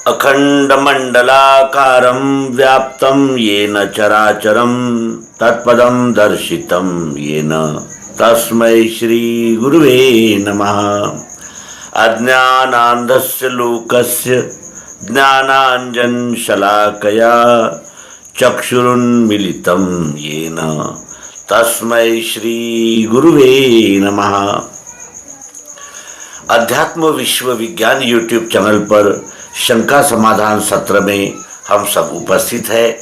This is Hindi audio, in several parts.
अखंडमंडलाकारं व्याप्तं येन चराचरं तत्पदं दर्शितं येन तस्मै श्री गुरुवे नमः। अज्ञानान्धस्य लोकस्य ज्ञानाञ्जनशलाकया चक्षुरुन्मीलितं येन तस्मै श्री गुरुवे नमः। अध्यात्म विश्व विज्ञान यूट्यूब चैनल पर शंका समाधान सत्र में हम सब उपस्थित हैं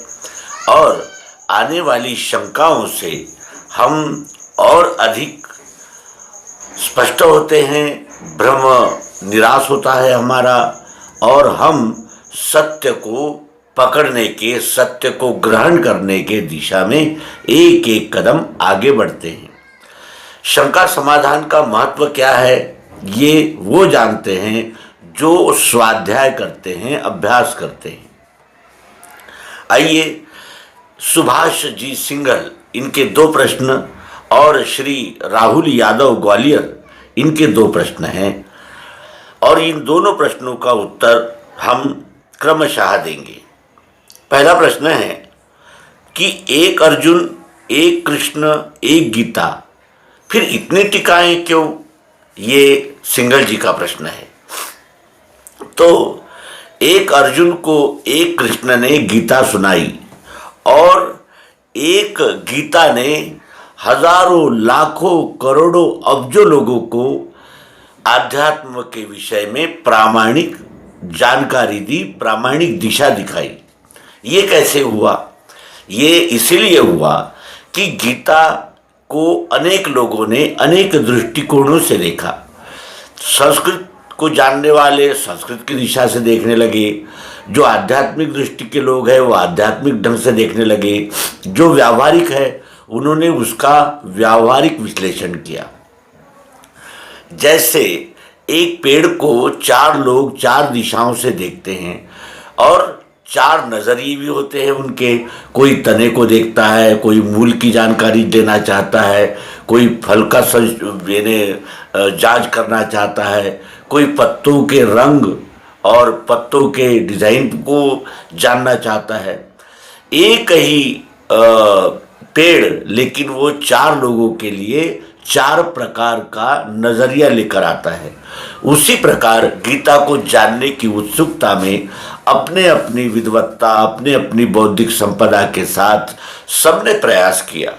और आने वाली शंकाओं से हम और अधिक स्पष्ट होते हैं, भ्रम निराश होता है हमारा और हम सत्य को पकड़ने के, सत्य को ग्रहण करने के दिशा में एक एक कदम आगे बढ़ते हैं। शंका समाधान का महत्व क्या है ये वो जानते हैं जो स्वाध्याय करते हैं, अभ्यास करते हैं। आइए, सुभाष जी सिंघल इनके 2 प्रश्न और श्री राहुल यादव ग्वालियर इनके 2 प्रश्न हैं और इन दोनों प्रश्नों का उत्तर हम क्रमशः देंगे। पहला प्रश्न है कि एक अर्जुन, एक कृष्ण, एक गीता, फिर इतनी टीकाएं क्यों? ये सिंघल जी का प्रश्न है। तो एक अर्जुन को एक कृष्ण ने गीता सुनाई और एक गीता ने हजारों, लाखों, करोड़ों, अब्जों लोगों को आध्यात्म के विषय में प्रामाणिक जानकारी दी, प्रामाणिक दिशा दिखाई। ये कैसे हुआ? ये इसीलिए हुआ कि गीता को अनेक लोगों ने अनेक दृष्टिकोणों से देखा। संस्कृत को जानने वाले संस्कृत की दिशा से देखने लगे, जो आध्यात्मिक दृष्टि के लोग हैं वो आध्यात्मिक ढंग से देखने लगे, जो व्यावहारिक है उन्होंने उसका व्यावहारिक विश्लेषण किया। जैसे एक पेड़ को 4 लोग 4 दिशाओं से देखते हैं और 4 नज़रिए भी होते हैं उनके। कोई तने को देखता है, कोई मूल की जानकारी देना चाहता है, कोई फल का जांच करना चाहता है, कोई पत्तों के रंग और पत्तों के डिज़ाइन को जानना चाहता है। एक ही पेड़ लेकिन वो 4 लोगों के लिए 4 प्रकार का नज़रिया लेकर आता है। उसी प्रकार गीता को जानने की उत्सुकता में अपने अपनी विद्वत्ता, अपने अपनी बौद्धिक संपदा के साथ सबने प्रयास किया।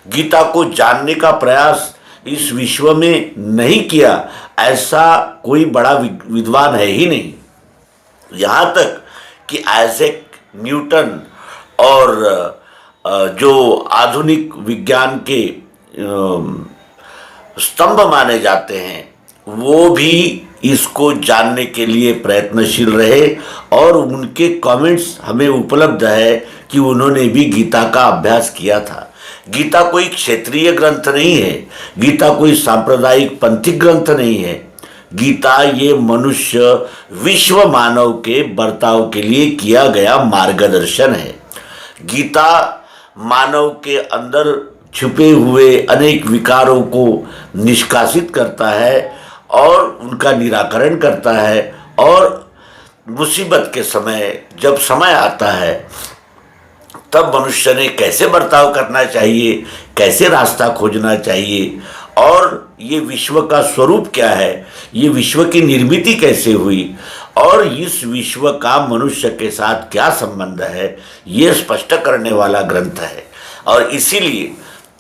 गीता को जानने का प्रयास इस विश्व में नहीं किया ऐसा कोई बड़ा विद्वान है ही नहीं। यहाँ तक कि आइजैक न्यूटन और जो आधुनिक विज्ञान के स्तंभ माने जाते हैं वो भी इसको जानने के लिए प्रयत्नशील रहे और उनके कमेंट्स हमें उपलब्ध है कि उन्होंने भी गीता का अभ्यास किया था। गीता कोई क्षेत्रीय ग्रंथ नहीं है, गीता कोई सांप्रदायिक पंथिक ग्रंथ नहीं है। गीता ये मनुष्य, विश्व मानव के बर्ताव के लिए किया गया मार्गदर्शन है। गीता मानव के अंदर छुपे हुए अनेक विकारों को निष्कासित करता है और उनका निराकरण करता है और मुसीबत के समय, जब समय आता है तब मनुष्य ने कैसे बर्ताव करना चाहिए, कैसे रास्ता खोजना चाहिए और ये विश्व का स्वरूप क्या है, ये विश्व की निर्मिति कैसे हुई और इस विश्व का मनुष्य के साथ क्या संबंध है, ये स्पष्ट करने वाला ग्रंथ है। और इसीलिए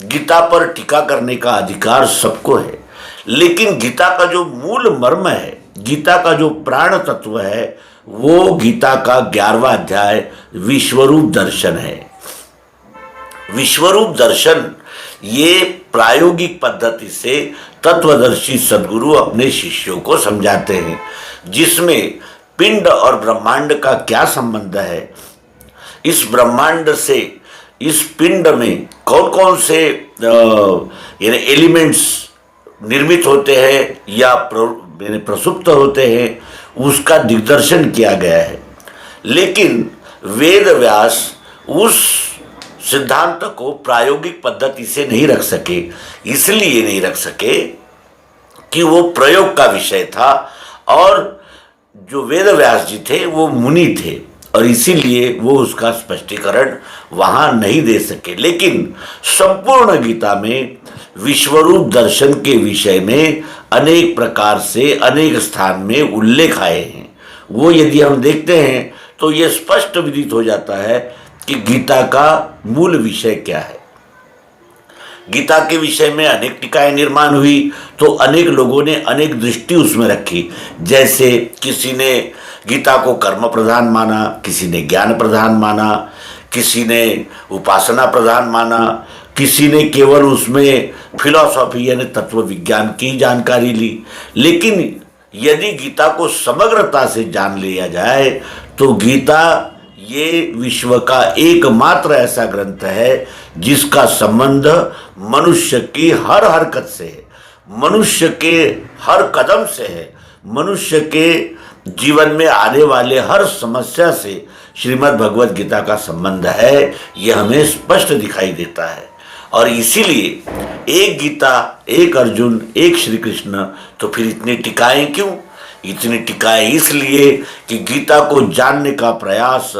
गीता पर टीका करने का अधिकार सबको है। लेकिन गीता का जो मूल मर्म है, गीता का जो प्राण तत्व है, वो गीता का 11वां अध्याय विश्वरूप दर्शन है। विश्वरूप दर्शन ये प्रायोगिक पद्धति से तत्वदर्शी सद्गुरु अपने शिष्यों को समझाते हैं, जिसमें पिंड और ब्रह्मांड का क्या संबंध है, इस ब्रह्मांड से इस पिंड में कौन कौन से एलिमेंट्स निर्मित होते हैं या प्रसुप्त होते हैं, उसका दिग्दर्शन किया गया है। लेकिन वेद व्यास उस सिद्धांत को प्रायोगिक पद्धति से नहीं रख सके। इसलिए नहीं रख सके कि वो प्रयोग का विषय था और जो वेद व्यास जी थे वो मुनि थे और इसीलिए वो उसका स्पष्टीकरण वहाँ नहीं दे सके। लेकिन संपूर्ण गीता में विश्वरूप दर्शन के विषय में अनेक प्रकार से अनेक स्थान में उल्लेख आए हैं। वो यदि हम देखते हैं तो ये स्पष्ट विदित हो जाता है कि गीता का मूल विषय क्या है। गीता के विषय में अनेक टीकाएं निर्माण हुई तो अनेक लोगों ने अनेक दृष्टि उसमें रखी। जैसे किसी ने गीता को कर्म प्रधान माना, किसी ने ज्ञान प्रधान माना, किसी ने उपासना प्रधान माना, किसी ने केवल उसमें फिलॉसफी यानी तत्व विज्ञान की जानकारी ली। लेकिन यदि गीता को समग्रता से जान लिया जाए तो गीता ये विश्व का एकमात्र ऐसा ग्रंथ है जिसका संबंध मनुष्य की हर हरकत से है, मनुष्य के हर कदम से है, मनुष्य के जीवन में आने वाले हर समस्या से श्रीमद् भगवत गीता का संबंध है। ये हमें स्पष्ट दिखाई देता है। और इसीलिए एक गीता, एक अर्जुन, एक श्री कृष्ण, तो फिर इतनी टीकाएं क्यों? इतनी टीकाएं इसलिए कि गीता को जानने का प्रयास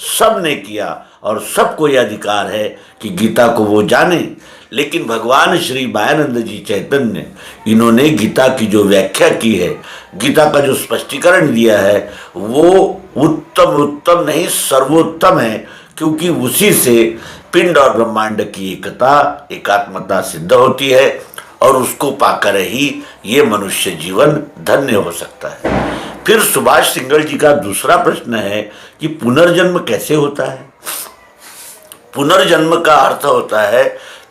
सब ने किया और सबको यह अधिकार है कि गीता को वो जाने। लेकिन भगवान श्री मायानंद जी चैतन्य, इन्होंने गीता की जो व्याख्या की है, गीता का जो स्पष्टीकरण दिया है, वो उत्तम नहीं सर्वोत्तम है, क्योंकि उसी से पिंड और ब्रह्मांड की एकता, एकात्मता सिद्ध होती है और उसको पाकर ही ये मनुष्य जीवन धन्य हो सकता है। फिर सुभाष सिंगल जी का दूसरा प्रश्न है कि पुनर्जन्म कैसे होता है? पुनर्जन्म का अर्थ होता है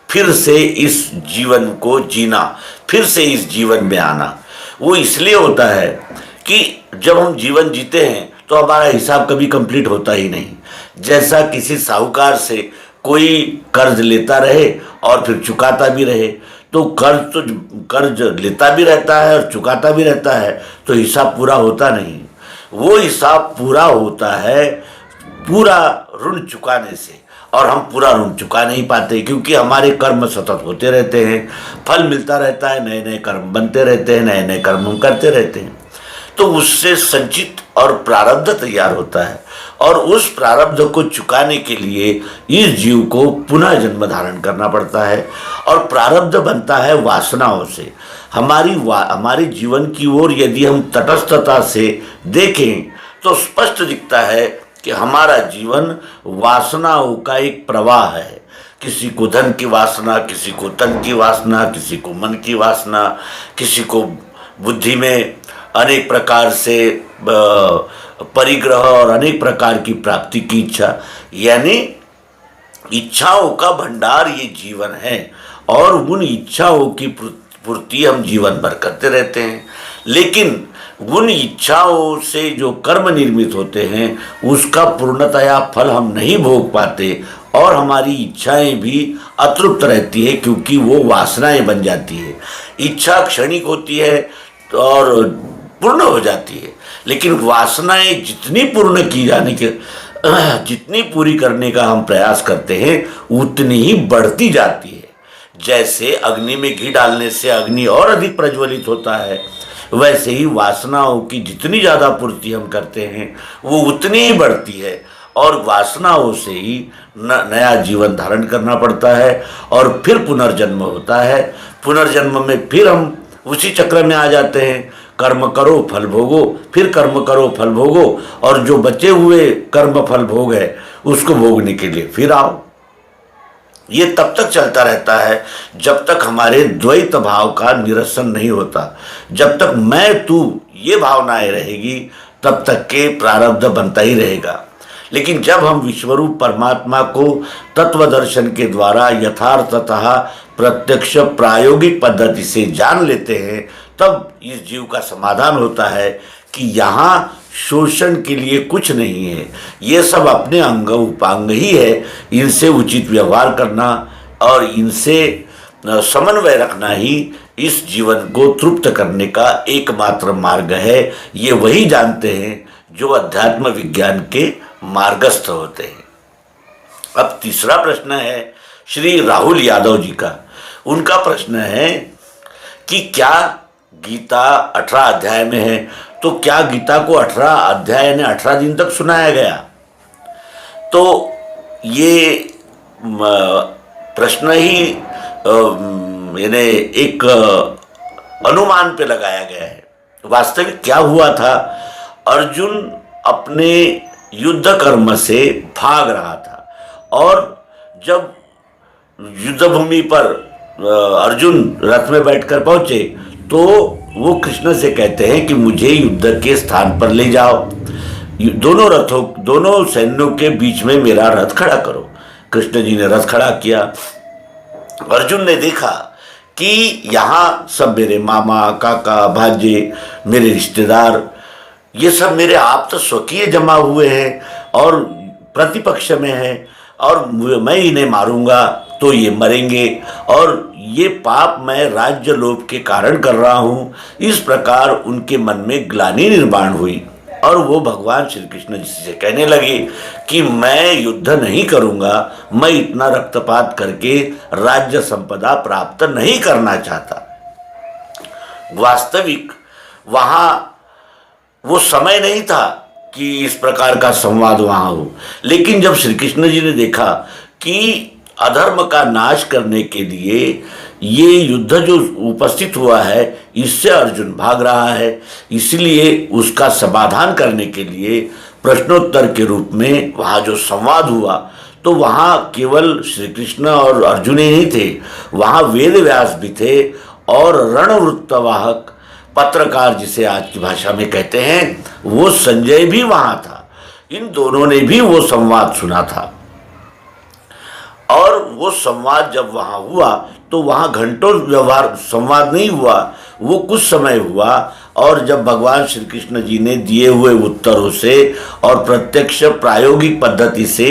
फिर से इस जीवन को जीना, फिर से इस जीवन में आना। वो इसलिए होता है कि जब हम जीवन जीते हैं तो हमारा हिसाब कभी कंप्लीट होता ही नहीं। जैसा किसी साहूकार से कोई कर्ज लेता रहे और फिर चुकाता भी रहे, तो कर्ज लेता भी रहता है और चुकाता भी रहता है, तो हिसाब पूरा होता नहीं। वो हिसाब पूरा होता है पूरा ऋण चुकाने से, और हम पूरा ऋण चुका नहीं पाते क्योंकि हमारे कर्म सतत होते रहते हैं, फल मिलता रहता है, नए नए कर्म बनते रहते हैं, नए नए कर्म हम करते रहते हैं। तो उससे संचित और प्रारब्ध तैयार होता है और उस प्रारब्ध को चुकाने के लिए इस जीव को पुनः जन्म धारण करना पड़ता है। और प्रारब्ध बनता है वासनाओं से। हमारे जीवन की ओर यदि हम तटस्थता से देखें तो स्पष्ट दिखता है कि हमारा जीवन वासनाओं का एक प्रवाह है। किसी को धन की वासना, किसी को तन की वासना, किसी को मन की वासना, किसी को बुद्धि में अनेक प्रकार से परिग्रह और अनेक प्रकार की प्राप्ति की इच्छा, यानी इच्छाओं का भंडार ये जीवन है और उन इच्छाओं की पूर्ति हम जीवन भर करते रहते हैं। लेकिन उन इच्छाओं से जो कर्म निर्मित होते हैं उसका पूर्णतया फल हम नहीं भोग पाते और हमारी इच्छाएं भी अतृप्त रहती है क्योंकि वो वासनाएं बन जाती है। इच्छा क्षणिक होती है और पूर्ण हो जाती है, लेकिन वासनाएं जितनी पूर्ण की जाने के जितनी पूरी करने का हम प्रयास करते हैं उतनी ही बढ़ती जाती है। जैसे अग्नि में घी डालने से अग्नि और अधिक प्रज्वलित होता है, वैसे ही वासनाओं की जितनी ज़्यादा पूर्ति हम करते हैं वो उतनी ही बढ़ती है और वासनाओं से ही नया जीवन धारण करना पड़ता है और फिर पुनर्जन्म होता है। पुनर्जन्म में फिर हम उसी चक्र में आ जाते हैं, कर्म करो फल भोगो, फिर कर्म करो फल भोगो, और जो बचे हुए कर्म फल भोग है उसको भोगने के लिए फिर आओ। ये तब तक चलता रहता है जब तक हमारे द्वैत भाव का निरसन नहीं होता। जब तक मैं तू ये भावनाएं रहेगी तब तक के प्रारब्ध बनता ही रहेगा। लेकिन जब हम विश्वरूप परमात्मा को तत्व दर्शन के द्वारा यथार्थतः प्रत्यक्ष प्रायोगिक पद्धति से जान लेते हैं तब इस जीव का समाधान होता है कि यहाँ शोषण के लिए कुछ नहीं है, ये सब अपने अंग उपांग ही है। इनसे उचित व्यवहार करना और इनसे समन्वय रखना ही इस जीवन को तृप्त करने का एकमात्र मार्ग है। ये वही जानते हैं जो अध्यात्म विज्ञान के मार्गस्थ होते हैं। अब तीसरा प्रश्न है श्री राहुल यादव जी का। उनका प्रश्न है कि क्या गीता 18 अध्याय में है तो क्या गीता को 18 अध्याय यानी 18 दिन तक सुनाया गया? तो ये प्रश्न ही यानी एक अनुमान पे लगाया गया है। वास्तविक क्या हुआ था? अर्जुन अपने युद्ध कर्म से भाग रहा था और जब युद्ध भूमि पर अर्जुन रथ में बैठकर पहुंचे तो वो कृष्ण से कहते हैं कि मुझे युद्ध के स्थान पर ले जाओ, दोनों सैन्यों के बीच में मेरा रथ खड़ा करो। कृष्ण जी ने रथ खड़ा किया। अर्जुन ने देखा कि यहाँ सब मेरे मामा, काका, भांजे, मेरे रिश्तेदार, ये सब मेरे आप्त स्वकीय जमा हुए हैं और प्रतिपक्ष में हैं और मैं इन्हें मारूंगा तो ये मरेंगे और ये पाप मैं राज्य लोभ के कारण कर रहा हूँ। इस प्रकार उनके मन में ग्लानि निर्माण हुई और वो भगवान श्री कृष्ण जी से कहने लगे कि मैं युद्ध नहीं करूँगा, मैं इतना रक्तपात करके राज्य संपदा प्राप्त नहीं करना चाहता। वास्तविक वहाँ वो समय नहीं था कि इस प्रकार का संवाद वहाँ हो, लेकिन जब श्री कृष्ण जी ने देखा कि अधर्म का नाश करने के लिए ये युद्ध जो उपस्थित हुआ है इससे अर्जुन भाग रहा है, इसलिए उसका समाधान करने के लिए प्रश्नोत्तर के रूप में वहाँ जो संवाद हुआ तो वहाँ केवल श्री कृष्ण और अर्जुन ही नहीं थे, वहाँ वेद व्यास भी थे और रणवृत्तवाहक पत्रकार जिसे आज की भाषा में कहते हैं वो संजय भी वहाँ था। इन दोनों ने भी वो संवाद सुना था और वो संवाद जब वहाँ हुआ तो वहाँ घंटों व्यवहार संवाद नहीं हुआ, वो कुछ समय हुआ और जब भगवान श्री कृष्ण जी ने दिए हुए उत्तरों से और प्रत्यक्ष प्रायोगिक पद्धति से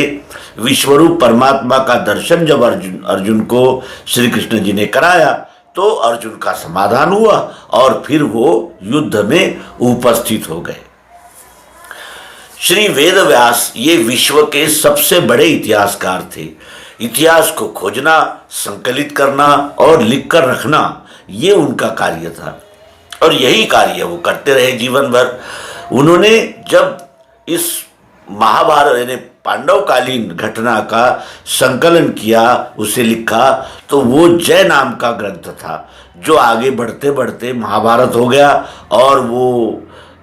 विश्वरूप परमात्मा का दर्शन जब अर्जुन को श्री कृष्ण जी ने कराया तो अर्जुन का समाधान हुआ और फिर वो युद्ध में उपस्थित हो गए। श्री वेद व्यास ये विश्व के सबसे बड़े इतिहासकार थे। इतिहास को खोजना, संकलित करना और लिखकर रखना ये उनका कार्य था और यही कार्य वो करते रहे जीवन भर। उन्होंने जब इस महाभारत यानी पांडवकालीन घटना का संकलन किया, उसे लिखा, तो वो जय नाम का ग्रंथ था जो आगे बढ़ते बढ़ते महाभारत हो गया और वो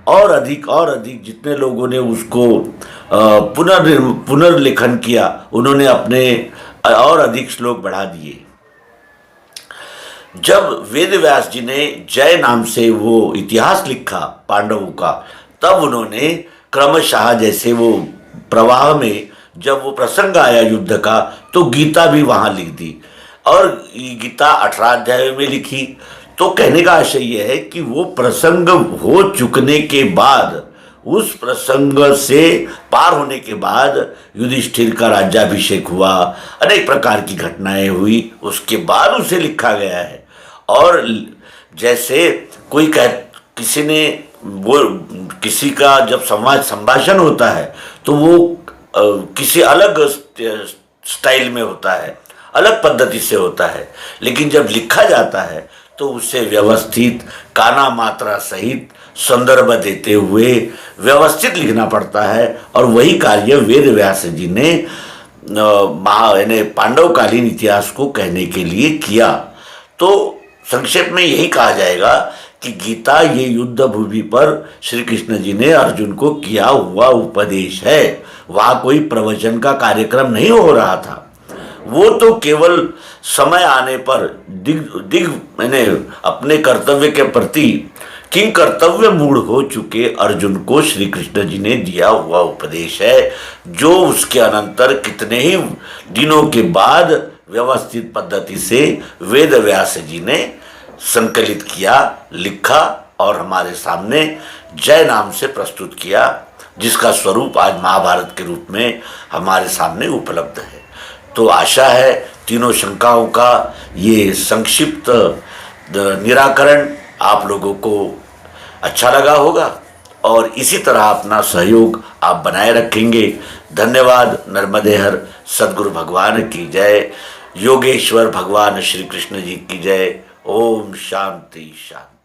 और अधिक जितने लोगों ने उसको पुनर्लेखन किया उन्होंने अपने और अधिक श्लोक बढ़ा दिए। जब वेद व्यास जी ने जय नाम से वो इतिहास लिखा पांडवों का, तब उन्होंने क्रमशः जैसे वो प्रवाह में जब वो प्रसंग आया युद्ध का तो गीता भी वहाँ लिख दी और गीता 18 अध्यायों में लिखी। तो कहने का आशय यह है कि वो प्रसंग हो चुकने के बाद, उस प्रसंग से पार होने के बाद युधिष्ठिर का राज्याभिषेक हुआ, अनेक प्रकार की घटनाएं हुई, उसके बाद उसे लिखा गया है। और जैसे कोई किसी ने वो किसी का जब संभाषण होता है तो वो किसी अलग स्टाइल में होता है, अलग पद्धति से होता है, लेकिन जब लिखा जाता है तो उसे व्यवस्थित काना मात्रा सहित संदर्भ देते हुए व्यवस्थित लिखना पड़ता है। और वही कार्य वेद व्यास जी ने यानी पांडवकालीन इतिहास को कहने के लिए किया। तो संक्षेप में यही कहा जाएगा कि गीता ये युद्ध भूमि पर श्री कृष्ण जी ने अर्जुन को किया हुआ उपदेश है। वहाँ कोई प्रवचन का कार्यक्रम नहीं हो रहा था, वो तो केवल समय आने पर दिग मैंने अपने कर्तव्य के प्रति किंग कर्तव्य मूढ़ हो चुके अर्जुन को श्री कृष्ण जी ने दिया हुआ उपदेश है, जो उसके अनंतर कितने ही दिनों के बाद व्यवस्थित पद्धति से वेद व्यास जी ने संकलित किया, लिखा और हमारे सामने जय नाम से प्रस्तुत किया, जिसका स्वरूप आज महाभारत के रूप में हमारे सामने उपलब्ध है। तो आशा है तीनों शंकाओं का ये संक्षिप्त निराकरण आप लोगों को अच्छा लगा होगा और इसी तरह अपना सहयोग आप बनाए रखेंगे। धन्यवाद। नर्मदे हर सद्गुरु भगवान की जय। योगेश्वर भगवान श्री कृष्ण जी की जय। ओम शांति शांति।